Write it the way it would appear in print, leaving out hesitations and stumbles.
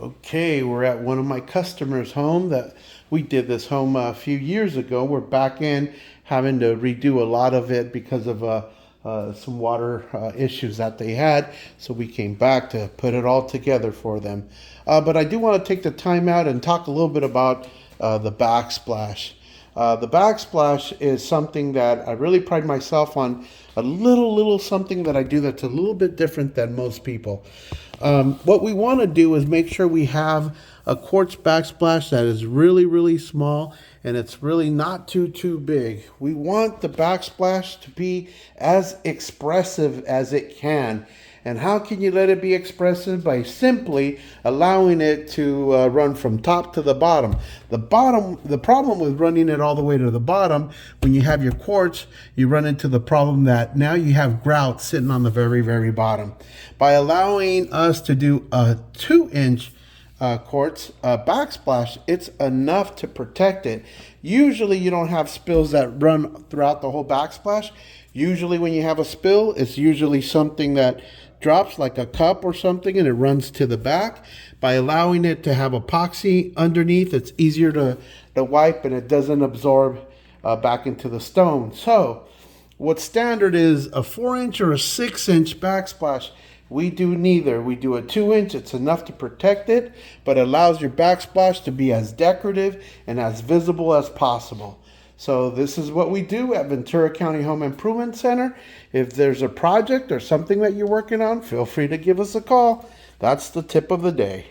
Okay, we're at one of my customers' home that we did this home a few years ago. We're back in having to redo a lot of it because of some water issues that they had. So we came back to put it all together for them. But I do want to take the time out and talk a little bit about the backsplash. The backsplash is something that I really pride myself on. A little something that I do that's a little bit different than most people. What we want to do is make sure we have a quartz backsplash that is really small and it's really not too big. We want the backsplash to be as expressive as it can. And how can you let it be expressive? By simply allowing it to run from top to the bottom. The problem with running it all the way to the bottom, when you have your quartz, you run into the problem that now you have grout sitting on the very bottom. By allowing us to do a 2-inch quartz backsplash, it's enough to protect it. Usually you don't have spills that run throughout the whole backsplash. Usually when you have a spill, it's usually something that drops like a cup or something and it runs to the back. By allowing it to have epoxy underneath, it's easier to wipe and it doesn't absorb back into the stone. So what's standard is a 4-inch or a 6-inch backsplash. We do neither. We do a 2-inch. It's enough to protect it, but allows your backsplash to be as decorative and as visible as possible. So this is what we do at Ventura County Home Improvement Center. If there's a project or something that you're working on, feel free to give us a call. That's the tip of the day.